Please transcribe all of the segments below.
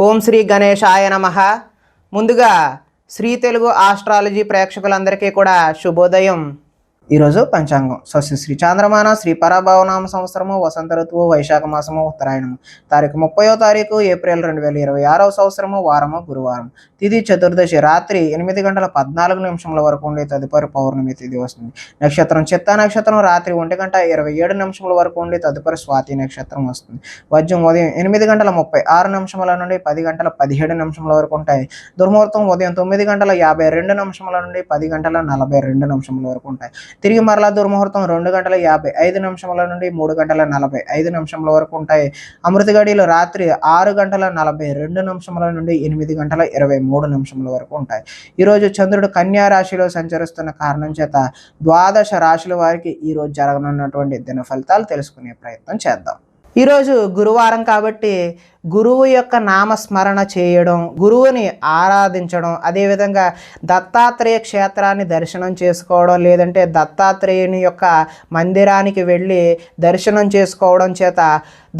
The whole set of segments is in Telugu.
ఓం శ్రీ గణేశాయ నమః. ముందుగా శ్రీ తెలుగు ఆస్ట్రాలజీ ప్రేక్షకులందరికీ కూడా శుభోదయం. ఈరోజు పంచాంగం శ్రీ చాంద్రమాన శ్రీ పరాభవనామ సంవత్సరము వసంత ఋతువు వైశాఖ మాసము ఉత్తరాయణము తారీఖు 30వ తారీఖు ఏప్రిల్ 2026 సంవత్సరము వారము గురువారం. తిథి చతుర్దశి రాత్రి 8:14 వరకు ఉండే తదుపరి పౌర్ణమి తిథి వస్తుంది. నక్షత్రం చిత్తా నక్షత్రం రాత్రి 1:27 వరకు ఉండి తదుపరి స్వాతి నక్షత్రం వస్తుంది. వజ్రం ఉదయం 8:36 నుండి 10:17 వరకు ఉంటాయి. దుర్ముహూర్తం ఉదయం 9:52 నుండి 10:42 వరకు ఉంటాయి. తిరిగి మరలా దుర్ముహూర్తం 2:55 నుండి 3:45 వరకు ఉంటాయి. అమృత గడియలు రాత్రి 6:42 నుండి 8:23 వరకు ఉంటాయి. ఈరోజు చంద్రుడు కన్యా రాశిలో సంచరిస్తున్న కారణం చేత ద్వాదశ రాశుల వారికి ఈరోజు జరగనున్నటువంటి దిన ఫలితాలు తెలుసుకునే ప్రయత్నం చేద్దాం. ఈరోజు గురువారం కాబట్టి గురువు యొక్క నామస్మరణ చేయడం, గురువుని ఆరాధించడం, అదేవిధంగా దత్తాత్రేయ క్షేత్రాన్ని దర్శనం చేసుకోవడం, లేదంటే దత్తాత్రేయుని యొక్క మందిరానికి వెళ్ళి దర్శనం చేసుకోవడం చేత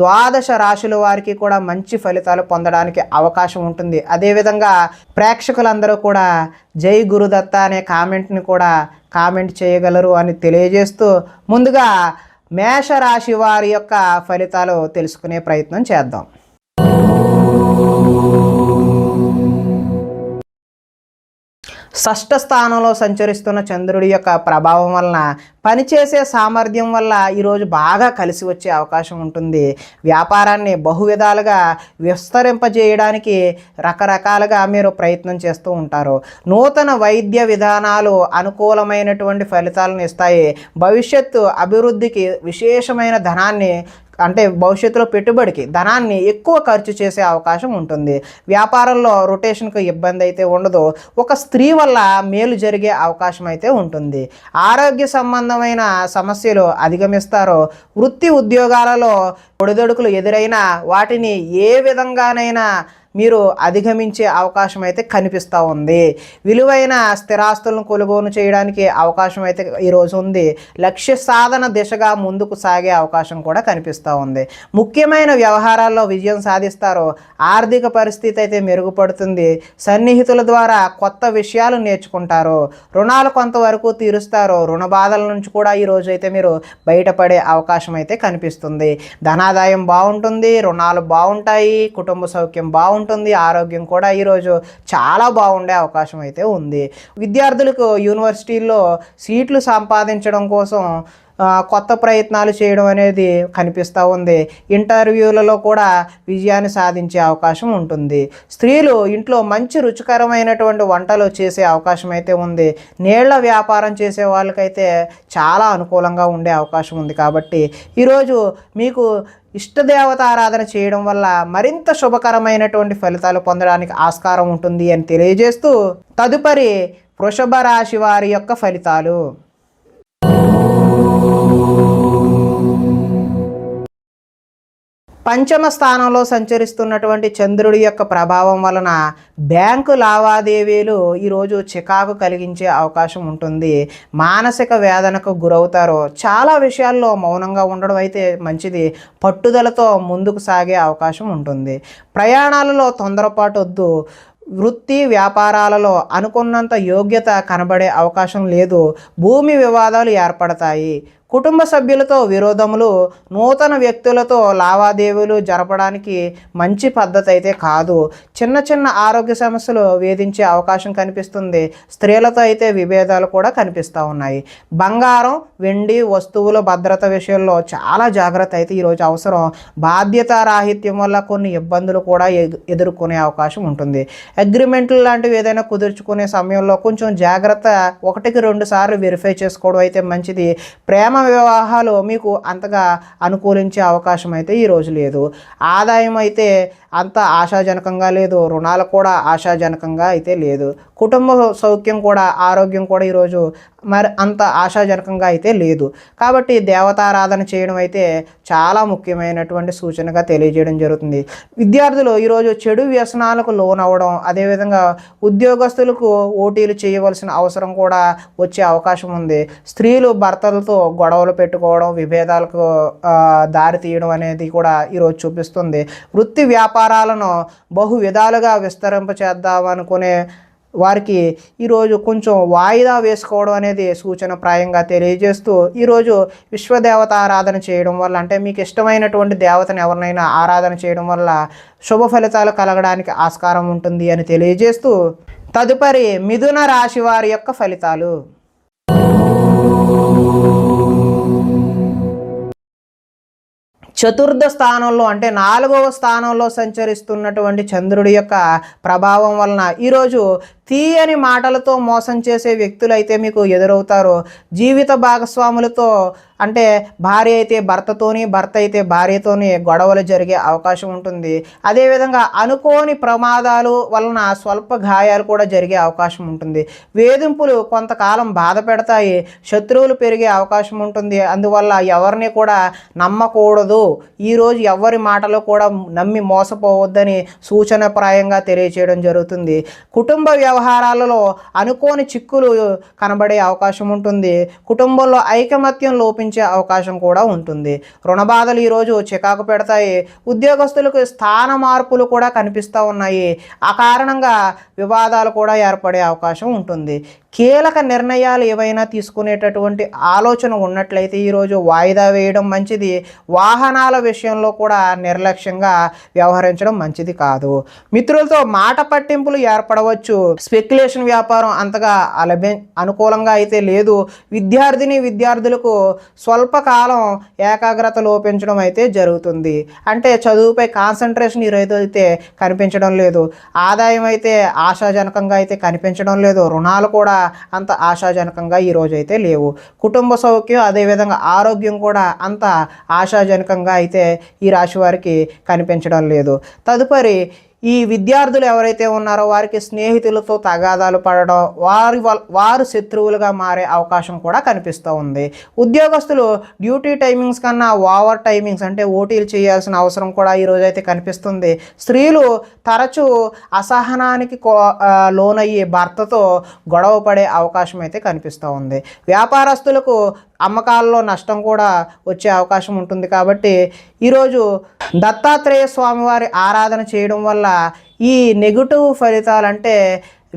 ద్వాదశ రాశుల వారికి కూడా మంచి ఫలితాలు పొందడానికి అవకాశం ఉంటుంది. అదేవిధంగా ప్రేక్షకులందరూ కూడా జై గురుదత్త అనే కామెంట్ని కూడా కామెంట్ చేయగలరు అని తెలియజేస్తూ ముందుగా మేషరాశి వారి యొక్క ఫలితాలు తెలుసుకునే ప్రయత్నం చేద్దాం. షష్ఠ స్థానంలో సంచరిస్తున్న చంద్రుడి యొక్క ప్రభావం వలన పనిచేసే సామర్థ్యం వల్ల ఈరోజు బాగా కలిసి వచ్చే అవకాశం ఉంటుంది. వ్యాపారాన్ని బహువిధాలుగా విస్తరింపజేయడానికి రకరకాలుగా మీరు ప్రయత్నం చేస్తూ ఉంటారు. నూతన వైద్య విధానాలు అనుకూలమైనటువంటి ఫలితాలను ఇస్తాయి. భవిష్యత్తు అభివృద్ధికి విశేషమైన ధనాన్ని అంటే భవిష్యత్తులో పెట్టుబడికి ధనాన్ని ఎక్కువ ఖర్చు చేసే అవకాశం ఉంటుంది. వ్యాపారంలో రొటేషన్కు ఇబ్బంది అయితే ఉండదు. ఒక స్త్రీ వల్ల మేలు జరిగే అవకాశం అయితే ఉంటుంది. ఆరోగ్య సంబంధమైన సమస్యలు అధిగమిస్తారు. వృత్తి ఉద్యోగాలలో ఒడిదొడుకులు ఎదురైనా వాటిని ఏ విధంగానైనా మీరు అధిగమించే అవకాశం అయితే కనిపిస్తూ ఉంది. విలువైన స్థిరాస్తులను కొనుగోలు చేయడానికి అవకాశం అయితే ఈరోజు ఉంది. లక్ష్య సాధన దిశగా ముందుకు సాగే అవకాశం కూడా కనిపిస్తూ ఉంది. ముఖ్యమైన వ్యవహారాల్లో విజయం సాధిస్తారు. ఆర్థిక పరిస్థితి అయితే మెరుగుపడుతుంది. సన్నిహితుల ద్వారా కొత్త విషయాలు నేర్చుకుంటారు. రుణాలు కొంతవరకు తీరుస్తారు. రుణ బాధల నుంచి కూడా ఈరోజు అయితే మీరు బయటపడే అవకాశం అయితే కనిపిస్తుంది. ధనాదాయం బాగుంటుంది. రుణాలు బాగుంటాయి. కుటుంబ సౌఖ్యం బాగుంటుంది. ఆరోగ్యం కూడా ఈరోజు చాలా బాగుండే అవకాశం అయితే ఉంది. విద్యార్థులకు యూనివర్సిటీల్లో సీట్లు సంపాదించడం కోసం కొత్త ప్రయత్నాలు చేయడం అనేది కనిపిస్తూ ఉంది. ఇంటర్వ్యూలలో కూడా విజయాన్ని సాధించే అవకాశం ఉంటుంది. స్త్రీలు ఇంట్లో మంచి రుచికరమైనటువంటి వంటలు చేసే అవకాశం అయితే ఉంది. నీళ్ల వ్యాపారం చేసే వాళ్ళకైతే చాలా అనుకూలంగా ఉండే అవకాశం ఉంది. కాబట్టి ఈరోజు మీకు ఇష్టదేవత ఆరాధన చేయడం వల్ల మరింత శుభకరమైనటువంటి ఫలితాలు పొందడానికి ఆస్కారం ఉంటుంది అని తెలియజేస్తూ తదుపరి వృషభ రాశి వారి యొక్క ఫలితాలు. పంచమ స్థానంలో సంచరిస్తున్నటువంటి చంద్రుడి యొక్క ప్రభావం వలన బ్యాంకు లావాదేవీలు ఈరోజు చికాకు కలిగించే అవకాశం ఉంటుంది. మానసిక వేదనకు గురవుతారు. చాలా విషయాల్లో మౌనంగా ఉండడం అయితే మంచిది. పట్టుదలతో ముందుకు సాగే అవకాశం ఉంటుంది. ప్రయాణాలలో తొందరపాటు వద్దు. వృత్తి వ్యాపారాలలో అనుకున్నంత యోగ్యత కనబడే అవకాశం లేదు. భూమి వివాదాలు ఏర్పడతాయి. కుటుంబ సభ్యులతో విరోధములు, నూతన వ్యక్తులతో లావాదేవీలు జరపడానికి మంచి పద్ధతి అయితే కాదు. చిన్న చిన్న ఆరోగ్య సమస్యలు వేధించే అవకాశం కనిపిస్తుంది. స్త్రీలతో అయితే విభేదాలు కూడా కనిపిస్తూ ఉన్నాయి. బంగారం వెండి వస్తువుల భద్రత విషయంలో చాలా జాగ్రత్త అయితే ఈరోజు అవసరం. బాధ్యతారాహిత్యం వల్ల కొన్ని ఇబ్బందులు కూడా ఎదుర్కొనే అవకాశం ఉంటుంది. అగ్రిమెంట్లు లాంటివి ఏదైనా కుదుర్చుకునే సమయంలో కొంచెం జాగ్రత్త 1-2 సార్లు వెరిఫై చేసుకోవడం అయితే మంచిది. ప్రేమ వివాహాలు మీకు అంతగా అనుకూలించే అవకాశం అయితే ఈరోజు లేదు. ఆదాయం అయితే అంత ఆశాజనకంగా లేదు. రుణాలు కూడా ఆశాజనకంగా అయితే లేదు. కుటుంబ సౌఖ్యం కూడా ఆరోగ్యం కూడా ఈరోజు మరి అంత ఆశాజనకంగా అయితే లేదు. కాబట్టి దేవతారాధన చేయడం అయితే చాలా ముఖ్యమైనటువంటి సూచనగా తెలియజేయడం జరుగుతుంది. విద్యార్థులు ఈరోజు చెడు వ్యసనాలకు లోనవ్వడం, అదేవిధంగా ఉద్యోగస్తులకు ఓటీలు చేయవలసిన అవసరం కూడా వచ్చే అవకాశం ఉంది. స్త్రీలు భర్తలతో గొడవలు పెట్టుకోవడం, విభేదాలకు దారి తీయడం అనేది కూడా ఈరోజు చూపిస్తుంది. వృత్తి వ్యాపారాలను బహు విధాలుగా విస్తరింపచేద్దామనుకునే వారికి ఈరోజు కొంచెం వాయిదా వేసుకోవడం అనేది సూచనప్రాయంగా తెలియజేస్తూ, ఈరోజు విశ్వదేవత ఆరాధన చేయడం వల్ల, అంటే మీకు ఇష్టమైనటువంటి దేవతను ఎవరినైనా ఆరాధన చేయడం వల్ల శుభ ఫలితాలు కలగడానికి ఆస్కారం ఉంటుంది అని తెలియజేస్తూ, తదుపరి మిథున రాశి వారి యొక్క ఫలితాలు. చతుర్థ స్థానంలో అంటే 4వ స్థానంలో సంచరిస్తున్నటువంటి చంద్రుడి యొక్క ప్రభావం వలన ఈరోజు తీయని మాటలతో మోసం చేసే వ్యక్తులైతే మీకు ఎదురవుతారో, జీవిత భాగస్వాములతో అంటే భార్య అయితే భర్తతోని, భర్త అయితే భార్యతోని గొడవలు జరిగే అవకాశం ఉంటుంది. అదేవిధంగా అనుకోని ప్రమాదాలు వలన స్వల్ప గాయాలు కూడా జరిగే అవకాశం ఉంటుంది. వేధింపులు కొంతకాలం బాధ పెడతాయి, శత్రువులు పెరిగే అవకాశం ఉంటుంది. అందువల్ల ఎవరిని కూడా నమ్మకూడదు. ఈరోజు ఎవరి మాటలు కూడా నమ్మి మోసపోవద్దని సూచనప్రాయంగా తెలియచేయడం జరుగుతుంది. కుటుంబ వ్యవహారాలలో అనుకోని చిక్కులు కనబడే అవకాశం ఉంటుంది. కుటుంబంలో ఐకమత్యం లోపించే అవకాశం కూడా ఉంటుంది. రుణ బాధలు ఈరోజు చికాకు పెడతాయి. ఉద్యోగస్తులకు స్థాన మార్పులు కూడా కనిపిస్తూ ఉన్నాయి. ఆ కారణంగా వివాదాలు కూడా ఏర్పడే అవకాశం ఉంటుంది. కీలక నిర్ణయాలు ఏవైనా తీసుకునేటటువంటి ఆలోచన ఉన్నట్లయితే ఈరోజు వాయిదా వేయడం మంచిది. వాహనాల విషయంలో కూడా నిర్లక్ష్యంగా వ్యవహరించడం మంచిది కాదు. మిత్రులతో మాట పట్టింపులు ఏర్పడవచ్చు. స్పెక్యులేషన్ వ్యాపారం అంతగా అనుకూలంగా అయితే లేదు. విద్యార్థులకు స్వల్పకాలం ఏకాగ్రత లోపించడం అయితే జరుగుతుంది. అంటే చదువుపై కాన్సన్ట్రేషన్ ఈరోజు అయితే కనిపించడం లేదు. ఆదాయం అయితే ఆశాజనకంగా అయితే కనిపించడం లేదు. రుణాలు కూడా అంత ఆశాజనకంగా ఈరోజు అయితే లేవు. కుటుంబ సౌఖ్యం అదేవిధంగా ఆరోగ్యం కూడా అంత ఆశాజనకంగా అయితే ఈ రాశి వారికి కనిపించడం లేదు. తదుపరి ఈ విద్యార్థులు ఎవరైతే ఉన్నారో వారికి స్నేహితులతో తగాదాలు పడడం, వారు శత్రువులుగా మారే అవకాశం కూడా కనిపిస్తూ ఉంది. ఉద్యోగస్తులు డ్యూటీ టైమింగ్స్ కన్నా ఓవర్ టైమింగ్స్ అంటే ఓటీలు చేయాల్సిన అవసరం కూడా ఈరోజు అయితే కనిపిస్తుంది. స్త్రీలు తరచూ అసహనానికి లోనయ్యి భర్తతో గొడవ పడే అవకాశం అయితే కనిపిస్తూ ఉంది. వ్యాపారస్తులకు అమ్మకాల్లో నష్టం కూడా వచ్చే అవకాశం ఉంటుంది. కాబట్టి ఈరోజు దత్తాత్రేయ స్వామివారి ఆరాధన చేయడం వల్ల ఈ నెగిటివ్ ఫలితాలు అంటే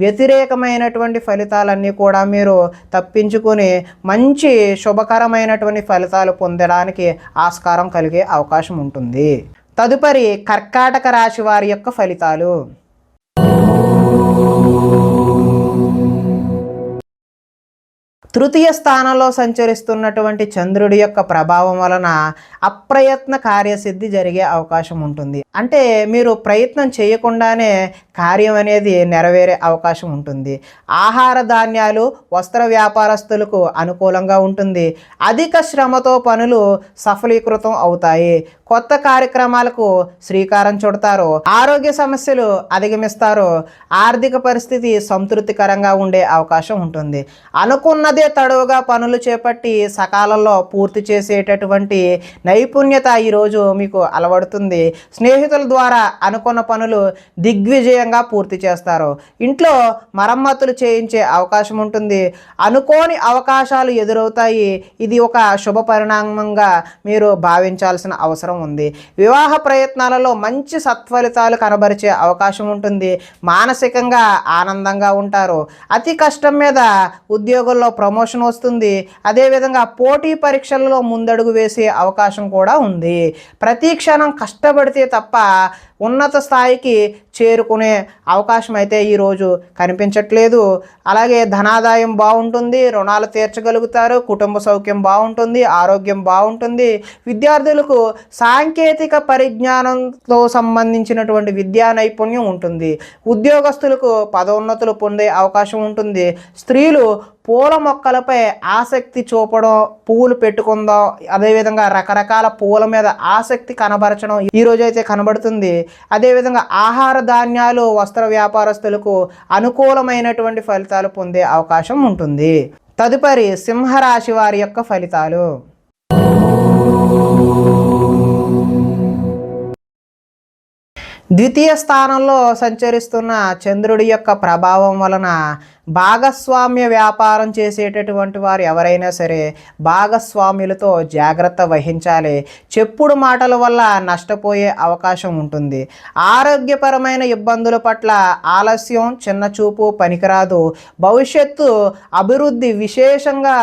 వ్యతిరేకమైనటువంటి ఫలితాలన్నీ కూడా మీరు తప్పించుకొని మంచి శుభకరమైనటువంటి ఫలితాలు పొందడానికి ఆస్కారం కలిగే అవకాశం ఉంటుంది. తదుపరి కర్కాటక రాశి వారి యొక్క ఫలితాలు. తృతీయ స్థానంలో సంచరిస్తున్నటువంటి చంద్రుడి యొక్క ప్రభావం వలన అప్రయత్న కార్యసిద్ధి జరిగే అవకాశం ఉంటుంది. అంటే మీరు ప్రయత్నం చేయకుండానే కార్యం అనేది నెరవేరే అవకాశం ఉంటుంది. ఆహార ధాన్యాలు, వస్త్ర వ్యాపారస్తులకు అనుకూలంగా ఉంటుంది. అధిక శ్రమతో పనులు సఫలీకృతం అవుతాయి. కొత్త కార్యక్రమాలకు శ్రీకారం చుడతారు. ఆరోగ్య సమస్యలు అధిగమిస్తారు. ఆర్థిక పరిస్థితి సంతృప్తికరంగా ఉండే అవకాశం ఉంటుంది. అనుకున్నదే తడవుగా పనులు చేపట్టి సకాలంలో పూర్తి చేసేటటువంటి నైపుణ్యత ఈరోజు మీకు అలవడుతుంది. స్నేహితుల ద్వారా అనుకున్న పనులు దిగ్విజయంగా పూర్తి చేస్తారు. ఇంట్లో మరమ్మతులు చేయించే అవకాశం ఉంటుంది. అనుకోని అవకాశాలు ఎదురవుతాయి. ఇది ఒక శుభ పరిణామంగా మీరు భావించాల్సిన అవసరం ఉంది. వివాహ ప్రయత్నాలలో మంచి సత్ఫలితాలు కనబరిచే అవకాశం ఉంటుంది. మానసికంగా ఆనందంగా ఉంటారు. అతి కష్టం మీద ఉద్యోగుల్లో ప్రమోషన్ వస్తుంది. అదేవిధంగా పోటీ పరీక్షలలో ముందడుగు వేసే అవకాశం కూడా ఉంది. ప్రతి క్షణం కష్టపడితే తప్ప ఉన్నత స్థాయికి చేరుకునే అవకాశం అయితే ఈరోజు కనిపించట్లేదు. అలాగే ధనాదాయం బాగుంటుంది. రుణాలు తీర్చగలుగుతారు. కుటుంబ సౌఖ్యం బాగుంటుంది. ఆరోగ్యం బాగుంటుంది. విద్యార్థులకు సాంకేతిక పరిజ్ఞానంతో సంబంధించినటువంటి విద్యా నైపుణ్యం ఉంటుంది. ఉద్యోగస్తులకు పదోన్నతులు పొందే అవకాశం ఉంటుంది. స్త్రీలు పూల మొక్కలపై ఆసక్తి చూపడం, పువ్వులు పెట్టుకుందాం, అదేవిధంగా రకరకాల పువ్వుల మీద ఆసక్తి కనబరచడం ఈరోజు అయితే కనబడుతుంది. అదేవిధంగా ఆహార ధాన్యాలు, వస్త్ర వ్యాపారస్తులకు అనుకూలమైనటువంటి ఫలితాలు పొందే అవకాశం ఉంటుంది. తదుపరి సింహరాశి వారి యొక్క ఫలితాలు. ద్వితీయ స్థానంలో సంచరిస్తున్న చంద్రుడి యొక్క ప్రభావం వలన భాగస్వామ్య వ్యాపారం చేసేటటువంటి వారు ఎవరైనా సరే భాగస్వాములతో జాగ్రత్త వహించాలి. చెప్పుడు మాటల వల్ల నష్టపోయే అవకాశం ఉంటుంది. ఆరోగ్యపరమైన ఇబ్బందుల పట్ల ఆలస్యం, చిన్నచూపు పనికిరాదు. భవిష్యత్తు అభివృద్ధి విశేషంగా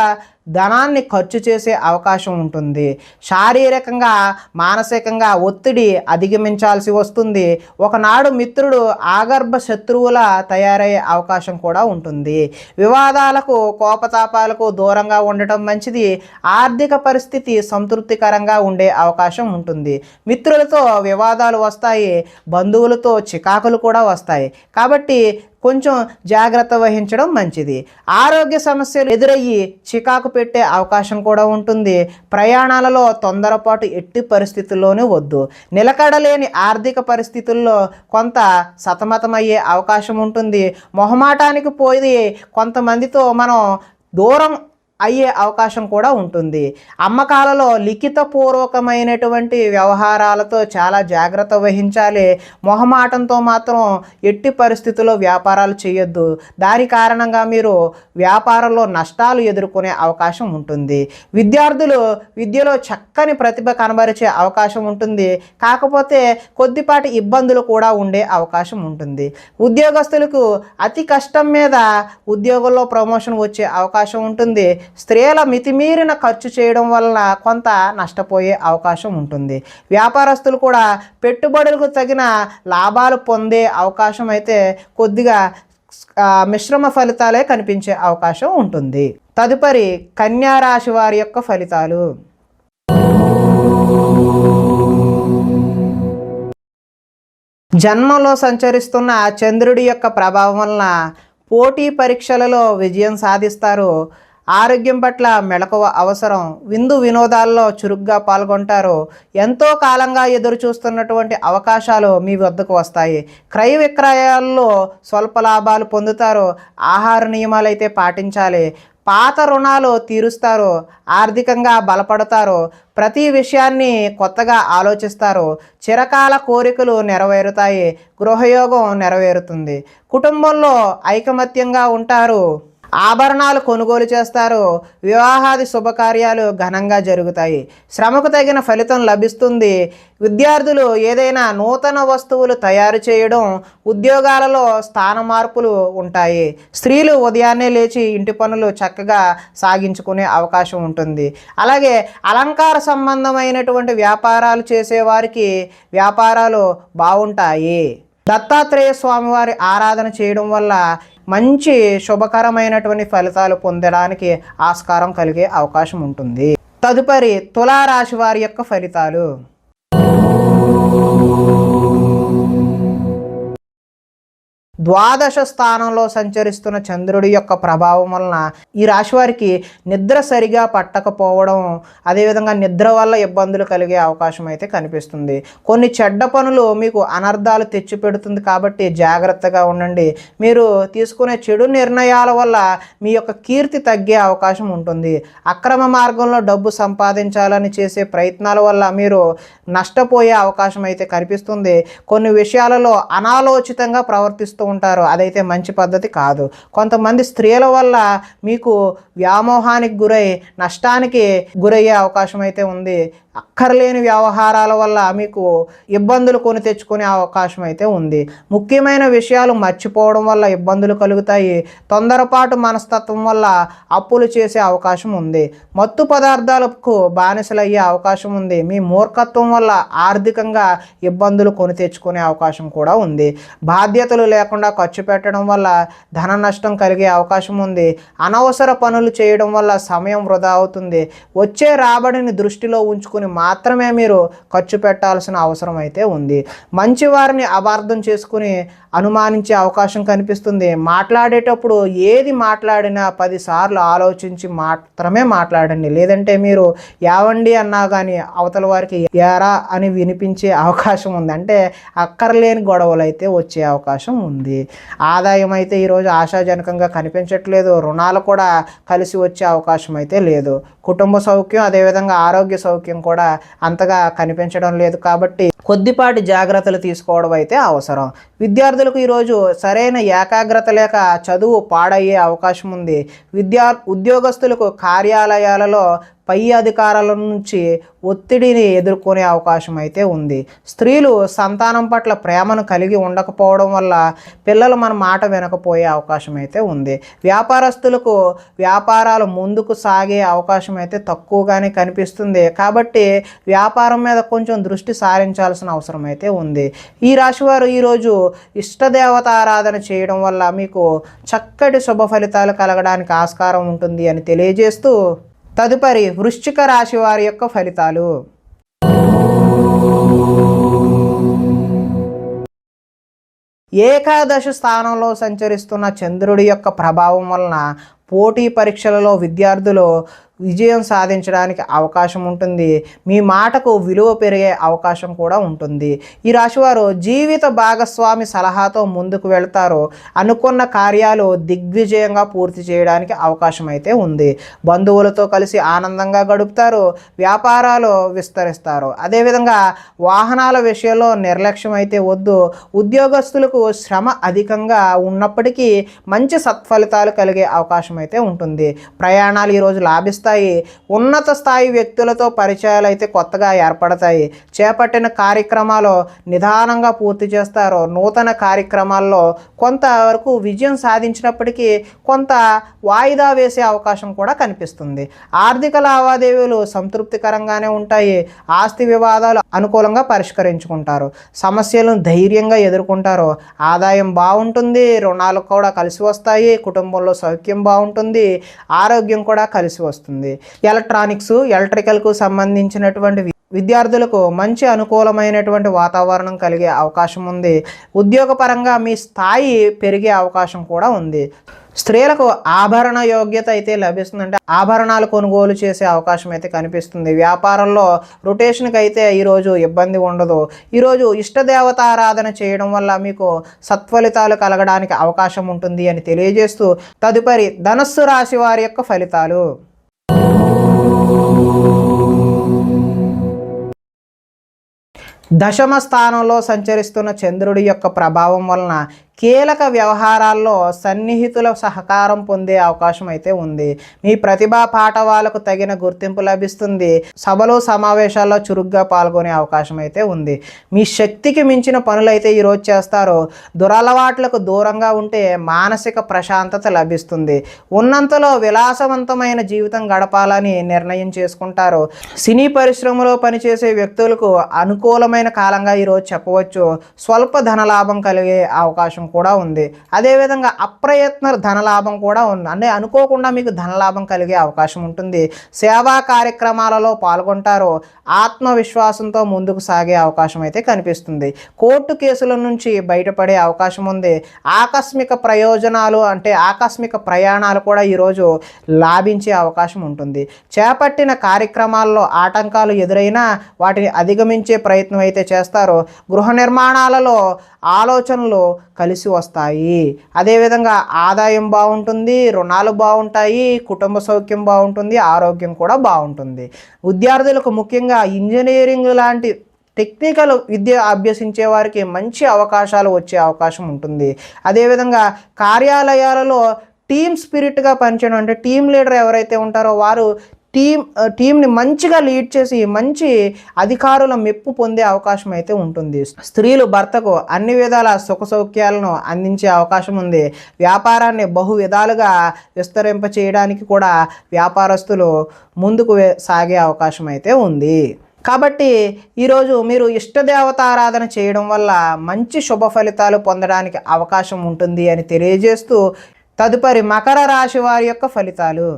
ధనాన్ని ఖర్చు చేసే అవకాశం ఉంటుంది. శారీరకంగా మానసికంగా ఒత్తిడి అధిగమించాల్సి వస్తుంది. ఒకనాడు మిత్రుడు ఆగర్భ శత్రువుల తయారయ్యే అవకాశం కూడా ఉంటుంది. వివాదాలకు కోపతాపాలకు దూరంగా ఉండటం మంచిది. ఆర్థిక పరిస్థితి సంతృప్తికరంగా ఉండే అవకాశం ఉంటుంది. మిత్రులతో వివాదాలు వస్తాయి, బంధువులతో చికాకులు కూడా వస్తాయి. కాబట్టి కొంచెం జాగ్రత్త వహించడం మంచిది. ఆరోగ్య సమస్యలు ఎదురయ్యి చికాకు పెట్టే అవకాశం కూడా ఉంటుంది. ప్రయాణాలలో తొందరపాటు ఎట్టి పరిస్థితుల్లోనూ వద్దు. నిలకడలేని ఆర్థిక పరిస్థితుల్లో కొంత సతమతమయ్యే అవకాశం ఉంటుంది. మొహమాటానికి పోయి కొంతమందితో మనం దూరం అయ్యే అవకాశం కూడా ఉంటుంది. అమ్మకాలలో లిఖితపూర్వకమైనటువంటి వ్యవహారాలతో చాలా జాగ్రత్త వహించాలి. మొహమాటంతో మాత్రం ఎట్టి పరిస్థితుల్లో వ్యాపారాలు చేయొద్దు. దాని కారణంగా మీరు వ్యాపారంలో నష్టాలు ఎదుర్కొనే అవకాశం ఉంటుంది. విద్యార్థులు విద్యలో చక్కని ప్రతిభ కనబరిచే అవకాశం ఉంటుంది. కాకపోతే కొద్దిపాటి ఇబ్బందులు కూడా ఉండే అవకాశం ఉంటుంది. ఉద్యోగస్తులకు అతి కష్టం మీద ఉద్యోగంలో ప్రమోషన్ వచ్చే అవకాశం ఉంటుంది. స్త్రీల మితిమీరిన ఖర్చు చేయడం వలన కొంత నష్టపోయే అవకాశం ఉంటుంది. వ్యాపారస్తులు కూడా పెట్టుబడులకు తగిన లాభాలు పొందే అవకాశం అయితే కొద్దిగా మిశ్రమ ఫలితాలే కనిపించే అవకాశం ఉంటుంది. తదుపరి కన్యా రాశి వారి యొక్క ఫలితాలు. జన్మలో సంచరిస్తున్న చంద్రుడి యొక్క ప్రభావం వలన పోటీ పరీక్షలలో విజయం సాధిస్తారు. ఆరోగ్యం పట్ల మెలకువ అవసరం. విందు వినోదాల్లో చురుగ్గా పాల్గొంటారు. ఎంతో కాలంగా ఎదురు చూస్తున్నటువంటి అవకాశాలు మీ వద్దకు వస్తాయి. క్రయ విక్రయాల్లో స్వల్ప లాభాలు పొందుతారు. ఆహార నియమాలు అయితే పాటించాలి. పాత రుణాలు తీరుస్తారు. ఆర్థికంగా బలపడతారు. ప్రతి విషయాన్ని కొత్తగా ఆలోచిస్తారు. చిరకాల కోరికలు నెరవేరుతాయి. గృహయోగం నెరవేరుతుంది. కుటుంబంలో ఐకమత్యంగా ఉంటారు. ఆభరణాలు కొనుగోలు చేస్తారు. వివాహాది శుభకార్యాలు ఘనంగా జరుగుతాయి. శ్రమకు తగిన ఫలితం లభిస్తుంది. విద్యార్థులు ఏదైనా నూతన వస్తువులు తయారు చేయడం, ఉద్యోగాలలో స్థాన మార్పులు ఉంటాయి. స్త్రీలు ఉదయాన్నే లేచి ఇంటి పనులు చక్కగా సాగించుకునే అవకాశం ఉంటుంది. అలాగే అలంకార సంబంధమైనటువంటి వ్యాపారాలు చేసేవారికి వ్యాపారాలు బాగుంటాయి. దత్తాత్రేయ స్వామివారి ఆరాధన చేయడం వల్ల మంచి శుభకరమైనటువంటి ఫలితాలు పొందడానికి ఆస్కారం కలిగే అవకాశం ఉంటుంది. తదుపరి తులారాశి వారి యొక్క ఫలితాలు. ద్వాదశ స్థానంలో సంచరిస్తున్న చంద్రుడి యొక్క ప్రభావం వలన ఈ రాశి వారికి నిద్ర సరిగా పట్టకపోవడం, అదేవిధంగా నిద్ర వల్ల ఇబ్బందులు కలిగే అవకాశం అయితే కనిపిస్తుంది. కొన్ని చెడ్డ పనులు మీకు అనర్థాలు తెచ్చిపెడుతుంది కాబట్టి జాగ్రత్తగా ఉండండి. మీరు తీసుకునే చెడు నిర్ణయాల వల్ల మీ యొక్క కీర్తి తగ్గే అవకాశం ఉంటుంది. అక్రమ మార్గంలో డబ్బు సంపాదించాలని చేసే ప్రయత్నాల వల్ల మీరు నష్టపోయే అవకాశం అయితే కనిపిస్తుంది. కొన్ని విషయాలలో అనాలోచితంగా ప్రవర్తిస్తూ ఉంటారు. అదైతే మంచి పద్ధతి కాదు. కొంతమంది స్త్రీల వల్ల మీకు వ్యామోహానికి గురై నష్టానికి గురయ్యే అవకాశం అయితే ఉంది. అక్కర్లేని వ్యవహారాల వల్ల మీకు ఇబ్బందులు కొని తెచ్చుకునే అవకాశం అయితే ఉంది. ముఖ్యమైన విషయాలు మర్చిపోవడం వల్ల ఇబ్బందులు కలుగుతాయి. తొందరపాటు మనస్తత్వం వల్ల అప్పులు చేసే అవకాశం ఉంది. మత్తు పదార్థాలకు బానిసలయ్యే అవకాశం ఉంది. మీ మూర్ఖత్వం వల్ల ఆర్థికంగా ఇబ్బందులు కొని తెచ్చుకునే అవకాశం కూడా ఉంది. బాధ్యతలు లేకుండా ఖర్చు పెట్టడం వల్ల ధన నష్టం కలిగే అవకాశం ఉంది. అనవసర పనులు చేయడం వల్ల సమయం వృధా అవుతుంది. వచ్చే రాబడిని దృష్టిలో ఉంచుకుని మాత్రమే మీరు ఖర్చు పెట్టాల్సిన అవసరం అయితే ఉంది. మంచి వారిని అపార్థం చేసుకుని అనుమానించే అవకాశం కనిపిస్తుంది. మాట్లాడేటప్పుడు ఏది మాట్లాడినా 10 సార్లు ఆలోచించి మాత్రమే మాట్లాడండి. లేదంటే మీరు యావండి అన్నా కానీ అవతల వారికి యారా అని వినిపించే అవకాశం ఉంది. అంటే అక్కర్లేని గొడవలు అయితే వచ్చే అవకాశం ఉంది. ఆదాయం అయితే ఈరోజు ఆశాజనకంగా కనిపించట్లేదు. రుణాలు కూడా కలిసి వచ్చే అవకాశం అయితే లేదు. కుటుంబ సౌఖ్యం అదేవిధంగా ఆరోగ్య సౌఖ్యం కూడా అంతగా కనిపించడం లేదు. కాబట్టి కొద్దిపాటి జాగ్రత్తలు తీసుకోవడం అయితే అవసరం. విద్యార్థులకు ఈరోజు సరైన ఏకాగ్రత లేక చదువు పాడయ్యే అవకాశం ఉంది. ఉద్యోగస్తులకు కార్యాలయాలలో పై అధికారుల నుంచి ఒత్తిడిని ఎదుర్కొనే అవకాశం అయితే ఉంది. స్త్రీలు సంతానం పట్ల ప్రేమను కలిగి ఉండకపోవడం వల్ల పిల్లలు మన మాట వినకపోయే అవకాశం అయితే ఉంది. వ్యాపారస్తులకు వ్యాపారాలు ముందుకు సాగే అవకాశం అయితే తక్కువగానే కనిపిస్తుంది. కాబట్టి వ్యాపారం మీద కొంచెం దృష్టి సారించాల్సిన అవసరం అయితే ఉంది. ఈ రాశివారు ఈరోజు ఇష్టదేవత ఆరాధన చేయడం వల్ల మీకు చక్కటి శుభ ఫలితాలు కలగడానికి ఆస్కారం ఉంటుంది అని తెలియజేస్తూ తదుపరి వృశ్చిక రాశి వారి యొక్క ఫలితాలు. ఏకాదశ స్థానంలో సంచరిస్తున్న చంద్రుడి యొక్క ప్రభావం వలన పోటీ పరీక్షలలో విద్యార్థులు విజయం సాధించడానికి అవకాశం ఉంటుంది. మీ మాటకు విలువ పెరిగే అవకాశం కూడా ఉంటుంది. ఈ రాశివారు జీవిత భాగస్వామి సలహాతో ముందుకు వెళ్తారు. అనుకున్న కార్యాలు దిగ్విజయంగా పూర్తి చేయడానికి అవకాశం అయితే ఉంది. బంధువులతో కలిసి ఆనందంగా గడుపుతారు. వ్యాపారాలు విస్తరిస్తారు. అదేవిధంగా వాహనాల విషయంలో నిర్లక్ష్యం అయితే వద్దు. ఉద్యోగస్తులకు శ్రమ అధికంగా ఉన్నప్పటికీ మంచి సత్ఫలితాలు కలిగే అవకాశం అయితే ఉంటుంది. ప్రయాణాలు ఈరోజు లాభిస్తాయి. ఉన్నత స్థాయి వ్యక్తులతో పరిచయాలు అయితే కొత్తగా ఏర్పడతాయి. చేపట్టిన కార్యక్రమాలు నిదానంగా పూర్తి చేస్తారు. నూతన కార్యక్రమాల్లో కొంతవరకు విజయం సాధించినప్పటికీ కొంత వాయిదా వేసే అవకాశం కూడా కనిపిస్తుంది. ఆర్థిక లావాదేవీలు సంతృప్తికరంగానే ఉంటాయి. ఆస్తి వివాదాలు అనుకూలంగా పరిష్కరించుకుంటారు. సమస్యలను ధైర్యంగా ఎదుర్కొంటారు. ఆదాయం బాగుంటుంది. రుణాలు కూడా కలిసి వస్తాయి. కుటుంబంలో సౌఖ్యం బాగుంటుంది. ఆరోగ్యం కూడా కలిసి వస్తుంది. ఎలక్ట్రానిక్స్, ఎలక్ట్రికల్కు సంబంధించినటువంటి విద్యార్థులకు మంచి అనుకూలమైనటువంటి వాతావరణం కలిగే అవకాశం ఉంది. ఉద్యోగపరంగా మీ స్థాయి పెరిగే అవకాశం కూడా ఉంది. స్త్రీలకు ఆభరణ యోగ్యత అయితే లభిస్తుందంటే ఆభరణాలు కొనుగోలు చేసే అవకాశం అయితే కనిపిస్తుంది. వ్యాపారంలో రొటేషన్కి అయితే ఈరోజు ఇబ్బంది ఉండదు. ఈరోజు ఇష్టదేవత ఆరాధన చేయడం వల్ల మీకు సత్ఫలితాలు కలగడానికి అవకాశం ఉంటుంది అని తెలియజేస్తూ తదుపరి ధనస్సు రాశి వారి యొక్క ఫలితాలు. దశమ స్థానంలో సంచరిస్తున్న చంద్రుడి యొక్క ప్రభావం వలన కీలక వ్యవహారాల్లో సన్నిహితుల సహకారం పొందే అవకాశం అయితే ఉంది. మీ ప్రతిభా పాఠవాలకు తగిన గుర్తింపు లభిస్తుంది. సభలో సమావేశాల్లో చురుగ్గా పాల్గొనే అవకాశం అయితే ఉంది. మీ శక్తికి మించిన పనులు అయితే ఈరోజు చేస్తారు. దురలవాట్లకు దూరంగా ఉంటే మానసిక ప్రశాంతత లభిస్తుంది. ఉన్నంతలో విలాసవంతమైన జీవితం గడపాలని నిర్ణయం చేసుకుంటారు. సినీ పరిశ్రమలో పనిచేసే వ్యక్తులకు అనుకూలమైన కాలంగా ఈరోజు చెప్పవచ్చు. స్వల్ప ధనలాభం కలిగే అవకాశం కూడా ఉంది. అదేవిధంగా అప్రయత్న ధనలాభం కూడా ఉంది. అంటే అనుకోకుండా మీకు ధనలాభం కలిగే అవకాశం ఉంటుంది. సేవా కార్యక్రమాలలో పాల్గొంటారు. ఆత్మవిశ్వాసంతో ముందుకు సాగే అవకాశం అయితే కనిపిస్తుంది. కోర్టు కేసుల నుంచి బయటపడే అవకాశం ఉంది. ఆకస్మిక ప్రయోజనాలు అంటే ఆకస్మిక ప్రయాణాలు కూడా ఈరోజు లాభించే అవకాశం ఉంటుంది. చేపట్టిన కార్యక్రమాల్లో ఆటంకాలు ఎదురైనా వాటిని అధిగమించే ప్రయత్నం అయితే చేస్తారు. గృహ నిర్మాణాలలో ఆలోచనలు కలిసి వస్తాయి. అదేవిధంగా ఆదాయం బాగుంటుంది. రుణాలు బాగుంటాయి. కుటుంబ సౌఖ్యం బాగుంటుంది. ఆరోగ్యం కూడా బాగుంటుంది. విద్యార్థులకు ముఖ్యంగా ఇంజనీరింగ్ లాంటి టెక్నికల్ విద్య అభ్యసించే వారికి మంచి అవకాశాలు వచ్చే అవకాశం ఉంటుంది. అదేవిధంగా కార్యాలయాలలో టీమ్ స్పిరిట్గా పనిచేయడం అంటే టీమ్ లీడర్ ఎవరైతే ఉంటారో వారు టీంని మంచిగా లీడ్ చేసి మంచి అధికారుల మెప్పు పొందే అవకాశం అయితే ఉంటుంది. స్త్రీలు భర్తకు అన్ని విధాల సుఖ సౌఖ్యాలను అందించే అవకాశం ఉంది. వ్యాపారాన్ని బహు విధాలుగా విస్తరింప చేయడానికి కూడా వ్యాపారస్తులు ముందుకు సాగే అవకాశం అయితే ఉంది. కాబట్టి ఈరోజు మీరు ఇష్టదేవత ఆరాధన చేయడం వల్ల మంచి శుభ ఫలితాలు పొందడానికి అవకాశం ఉంటుంది అని తెలియజేస్తూ తదుపరి మకర రాశి వారి యొక్క ఫలితాలు.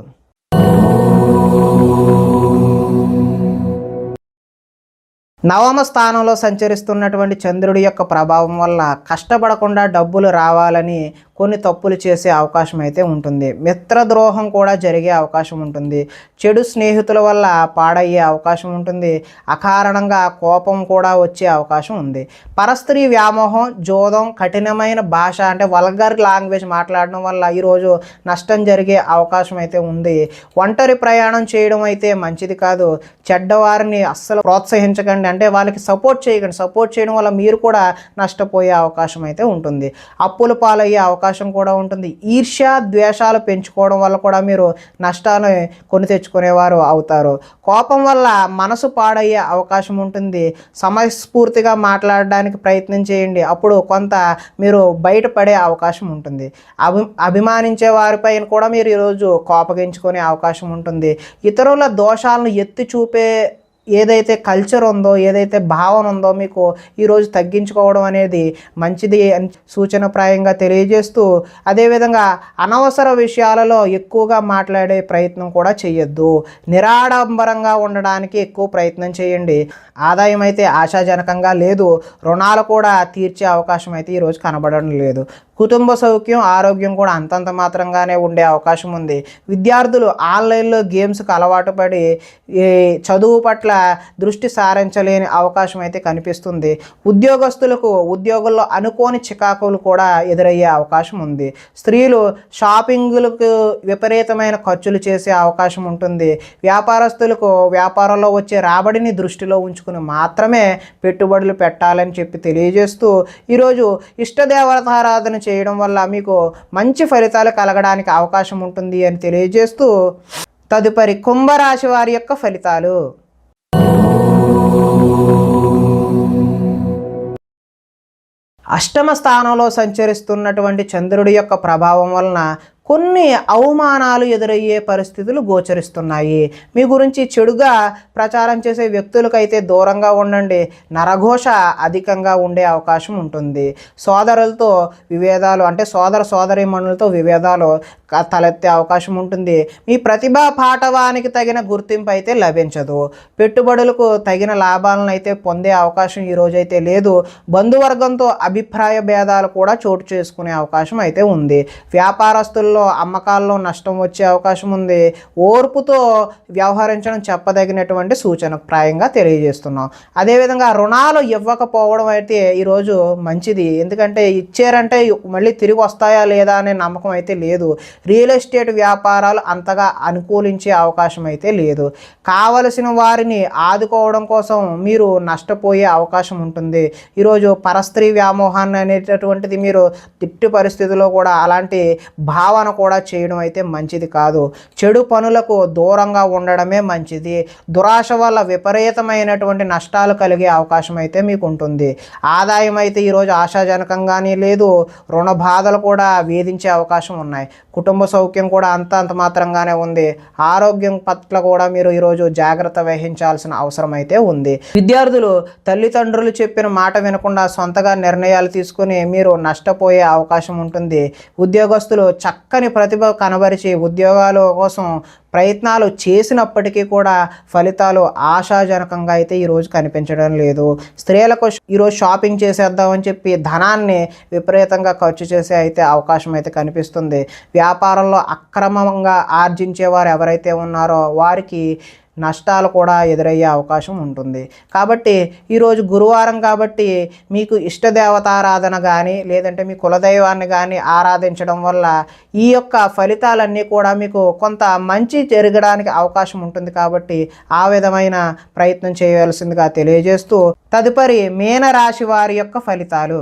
నవమ స్థానంలో సంచరిస్తున్నటువంటి చంద్రుడి యొక్క ప్రభావం వల్ల కష్టపడకుండా డబ్బులు రావాలని కొన్ని తప్పులు చేసే అవకాశం అయితే ఉంటుంది. మిత్రద్రోహం కూడా జరిగే అవకాశం ఉంటుంది. చెడు స్నేహితుల వల్ల పాడయ్యే అవకాశం ఉంటుంది. అకారణంగా కోపం కూడా వచ్చే అవకాశం ఉంది. పరస్త్రీ వ్యామోహం, జోదం, కఠినమైన భాష అంటే వల్గర్ లాంగ్వేజ్ మాట్లాడడం వల్ల ఈరోజు నష్టం జరిగే అవకాశం అయితే ఉంది. ఒంటరి ప్రయాణం చేయడం అయితే మంచిది కాదు. చెడ్డవారిని అస్సలు ప్రోత్సహించకండి, అంటే వాళ్ళకి సపోర్ట్ చేయకండి. సపోర్ట్ చేయడం వల్ల మీరు కూడా నష్టపోయే అవకాశం అయితే ఉంటుంది. అప్పుల పాలయ్యే అవకాశం కూడా ఉంటుంది. ఈర్ష్య, ద్వేషాలు పెంచుకోవడం వల్ల కూడా మీరు నష్టాన్ని కొని తెచ్చుకునేవారు అవుతారు. కోపం వల్ల మనసు పాడయ్యే అవకాశం ఉంటుంది. సమయస్ఫూర్తిగా మాట్లాడడానికి ప్రయత్నం చేయండి, అప్పుడు కొంత మీరు బయటపడే అవకాశం ఉంటుంది. అభిమానించే వారిపైన కూడా మీరు ఈరోజు కోపగించుకునే అవకాశం ఉంటుంది. ఇతరుల దోషాలను ఎత్తి చూపే ఏదైతే కల్చర్ ఉందో, ఏదైతే భావన ఉందో మీకు ఈరోజు తగ్గించుకోవడం అనేది మంచిది అని సూచనప్రాయంగా తెలియజేస్తూ, అదేవిధంగా అనవసర విషయాలలో ఎక్కువగా మాట్లాడే ప్రయత్నం కూడా చేయొద్దు. నిరాడంబరంగా ఉండడానికి ఎక్కువ ప్రయత్నం చేయండి. ఆదాయం అయితే ఆశాజనకంగా లేదు. రుణాలు కూడా తీర్చే అవకాశం అయితే ఈరోజు కనబడడం లేదు. కుటుంబ సౌఖ్యం, ఆరోగ్యం కూడా అంతంత మాత్రంగానే ఉండే అవకాశం ఉంది. విద్యార్థులు ఆన్లైన్లో గేమ్స్కి అలవాటు పడి చదువు పట్ల దృష్టి సారించలేని అవకాశం అయితే కనిపిస్తుంది. ఉద్యోగస్తులకు ఉద్యోగుల్లో అనుకోని చికాకులు కూడా ఎదురయ్యే అవకాశం ఉంది. స్త్రీలు షాపింగ్లకు విపరీతమైన ఖర్చులు చేసే అవకాశం ఉంటుంది. వ్యాపారస్తులకు వ్యాపారంలో వచ్చే రాబడిని దృష్టిలో ఉంచుకుని మాత్రమే పెట్టుబడులు పెట్టాలని చెప్పి తెలియజేస్తూ, ఈరోజు ఇష్టదేవతారాధన చేయడం వల్ల మీకు మంచి ఫలితాలు కలగడానికి అవకాశం ఉంటుంది అని తెలియజేస్తూ, తదుపరి కుంభరాశి వారి యొక్క ఫలితాలు. అష్టమ స్థానంలో సంచరిస్తున్నటువంటి చంద్రుడి యొక్క ప్రభావం వలన కొన్ని అవమానాలు ఎదురయ్యే పరిస్థితులు గోచరిస్తున్నాయి. మీ గురించి చెడుగా ప్రచారం చేసే వ్యక్తులకైతే దూరంగా ఉండండి. నరఘోష అధికంగా ఉండే అవకాశం ఉంటుంది. సోదరులతో విభేదాలు, అంటే సోదరీమణులతో విభేదాలు తలెత్తే అవకాశం ఉంటుంది. మీ ప్రతిభా పాటవానికి తగిన గుర్తింపు అయితే లభించదు. పెట్టుబడులకు తగిన లాభాలను అయితే పొందే అవకాశం ఈరోజైతే లేదు. బంధువర్గంతో అభిప్రాయ భేదాలు కూడా చోటు చేసుకునే అవకాశం అయితే ఉంది. వ్యాపారస్తుల్లో అమ్మకాల్లో నష్టం వచ్చే అవకాశం ఉంది. ఓర్పుతో వ్యవహరించడం చెప్పదగినటువంటి సూచన ప్రాయంగా తెలియజేస్తున్నాం. అదేవిధంగా రుణాలు ఇవ్వకపోవడం అయితే ఈరోజు మంచిది. ఎందుకంటే ఇచ్చారంటే మళ్ళీ తిరిగి వస్తాయా లేదా అనే నమ్మకం అయితే లేదు. రియల్ ఎస్టేట్ వ్యాపారాలు అంతగా అనుకూలించే అవకాశం అయితే లేదు. కావలసిన వారిని ఆదుకోవడం కోసం మీరు నష్టపోయే అవకాశం ఉంటుంది. ఈరోజు పరస్త్రీ వ్యామోహాన్ని అనేటటువంటిది మీరు తిట్టి పరిస్థితుల్లో కూడా అలాంటి భావన కూడా చేయడం అయితే మంచిది కాదు. చెడు పనులకు దూరంగా ఉండడమే మంచిది. దురాశ వల్ల విపరీతమైనటువంటి నష్టాలు కలిగే అవకాశం అయితే మీకు ఉంటుంది. ఆదాయం అయితే ఈరోజు ఆశాజనకంగానే లేదు. రుణ బాధలు కూడా వేధించే అవకాశం ఉన్నాయి. కుటుంబ సౌఖ్యం కూడా అంత మాత్రంగానే ఉంది. ఆరోగ్యం పట్ల కూడా మీరు ఈరోజు జాగ్రత్త వహించాల్సిన అవసరం అయితే ఉంది. విద్యార్థులు తల్లిదండ్రులు చెప్పిన మాట వినకుండా సొంతగా నిర్ణయాలు తీసుకుని మీరు నష్టపోయే అవకాశం ఉంటుంది. ఉద్యోగస్తులు చక్కని ప్రతిభ కనబరిచి ఉద్యోగాల కోసం ప్రయత్నాలు చేసినప్పటికీ కూడా ఫలితాలు ఆశాజనకంగా అయితే ఈరోజు కనిపించడం లేదు. స్త్రీలకు ఈరోజు షాపింగ్ చేసేద్దామని చెప్పి ధనాన్ని విపరీతంగా ఖర్చు చేసే అయితే అవకాశం అయితే కనిపిస్తుంది. వ్యాపారంలో అక్రమంగా ఆర్జించేవారు ఎవరైతే ఉన్నారో వారికి నష్టాలు కూడా ఎదురయ్యే అవకాశం ఉంటుంది. కాబట్టి ఈరోజు గురువారం కాబట్టి మీకు ఇష్టదేవతారాధన కానీ లేదంటే మీ కులదైవాన్ని కానీ ఆరాధించడం వల్ల ఈ యొక్క ఫలితాలన్నీ కూడా మీకు కొంత మంచి జరగడానికి అవకాశం ఉంటుంది. కాబట్టి ఆ విధమైన ప్రయత్నం చేయవలసిందిగా తెలియజేస్తూ, తదుపరి మీనరాశి వారి యొక్క ఫలితాలు.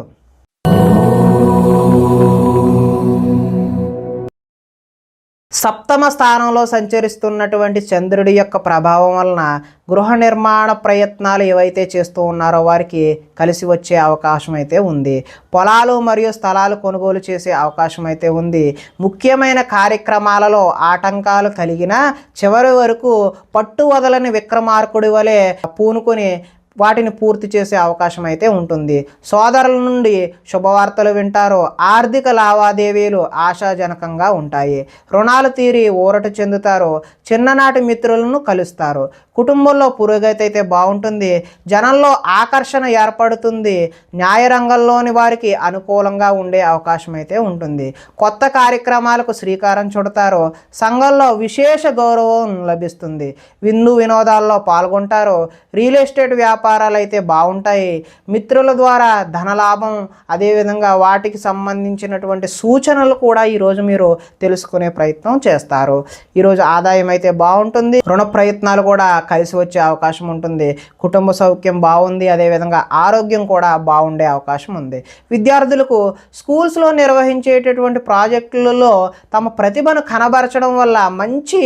సప్తమ స్థానంలో సంచరిస్తున్నటువంటి చంద్రుడి యొక్క ప్రభావం వలన గృహ నిర్మాణ ప్రయత్నాలు ఏవైతే చేస్తూ ఉన్నారో వారికి కలిసి వచ్చే అవకాశం అయితే ఉంది. పొలాలు మరియు స్థలాలు కొనుగోలు చేసే అవకాశం అయితే ఉంది. ముఖ్యమైన కార్యక్రమాలలో ఆటంకాలు కలిగినా చివరి వరకు పట్టు వదలని విక్రమార్కుడి వలె పూనుకొని వాటిని పూర్తి చేసే అవకాశం అయితే ఉంటుంది. సోదరుల నుండి శుభవార్తలు వింటారు. ఆర్థిక లావాదేవీలు ఆశాజనకంగా ఉంటాయి. రుణాలు తీరి ఊరట చెందుతారు. చిన్ననాటి మిత్రులను కలుస్తారు. కుటుంబంలో పురోగతి అయితే బాగుంటుంది. జనంలో ఆకర్షణ ఏర్పడుతుంది. న్యాయ రంగంలోని వారికి అనుకూలంగా ఉండే అవకాశం అయితే ఉంటుంది. కొత్త కార్యక్రమాలకు శ్రీకారం చుడతారు. సంఘంలో విశేష గౌరవం లభిస్తుంది. విందు వినోదాల్లో పాల్గొంటారు. రియల్ ఎస్టేట్ వ్యాపారాలు అయితే బాగుంటాయి. మిత్రుల ద్వారా ధనలాభం, అదేవిధంగా వాటికి సంబంధించినటువంటి సూచనలు కూడా ఈరోజు మీరు తెలుసుకునే ప్రయత్నం చేస్తారు. ఈరోజు ఆదాయం అయితే బాగుంటుంది. రుణ ప్రయత్నాలు కూడా కలిసి వచ్చే అవకాశం ఉంటుంది. కుటుంబ సౌఖ్యం బాగుంది. అదేవిధంగా ఆరోగ్యం కూడా బాగుండే అవకాశం ఉంది. విద్యార్థులకు స్కూల్స్లో నిర్వహించేటటువంటి ప్రాజెక్టులలో తమ ప్రతిభను కనబరచడం వల్ల మంచి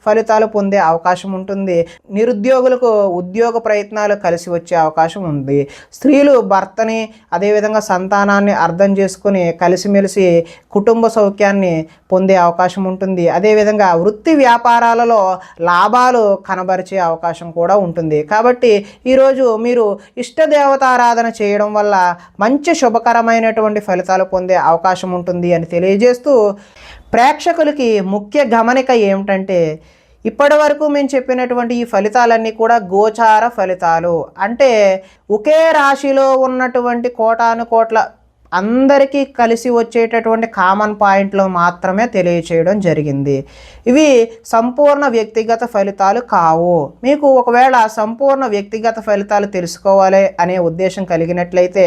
ఫలితాలు పొందే అవకాశం ఉంటుంది. నిరుద్యోగులకు ఉద్యోగ ప్రయత్నాలు కలిసి వచ్చే అవకాశం ఉంది. స్త్రీలు భర్తని అదేవిధంగా సంతానాన్ని అర్థం చేసుకుని కలిసిమెలిసి కుటుంబ సౌఖ్యాన్ని పొందే అవకాశం ఉంటుంది. అదేవిధంగా వృత్తి వ్యాపారాలలో లాభాలు కనబరిచే అవకాశం కూడా ఉంటుంది. కాబట్టి ఈరోజు మీరు ఇష్టదేవతారాధన చేయడం వల్ల మంచి శుభకరమైనటువంటి ఫలితాలు పొందే అవకాశం ఉంటుంది అని తెలియజేస్తూ, ప్రేక్షకులకి ముఖ్య గమనిక ఏమిటంటే, ఇప్పటి వరకు మేము చెప్పినటువంటి ఈ ఫలితాలన్నీ కూడా గోచార ఫలితాలు. అంటే ఒకే రాశిలో ఉన్నటువంటి కోటాను కోట్ల అందరికీ కలిసి వచ్చేటటువంటి కామన్ పాయింట్లు మాత్రమే తెలియచేయడం జరిగింది. ఇవి సంపూర్ణ వ్యక్తిగత ఫలితాలు కావు. మీకు ఒకవేళ సంపూర్ణ వ్యక్తిగత ఫలితాలు తెలుసుకోవాలి అనే ఉద్దేశం కలిగినట్లయితే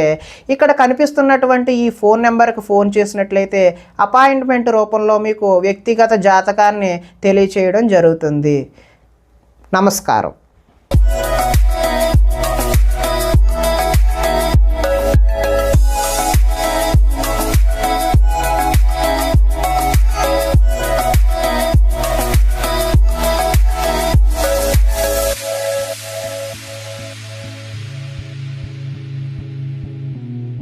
ఇక్కడ కనిపిస్తున్నటువంటి ఈ ఫోన్ నెంబర్కి ఫోన్ చేసినట్లయితే అపాయింట్మెంట్ రూపంలో మీకు వ్యక్తిగత జాతకాన్ని తెలియచేయడం జరుగుతుంది. నమస్కారం.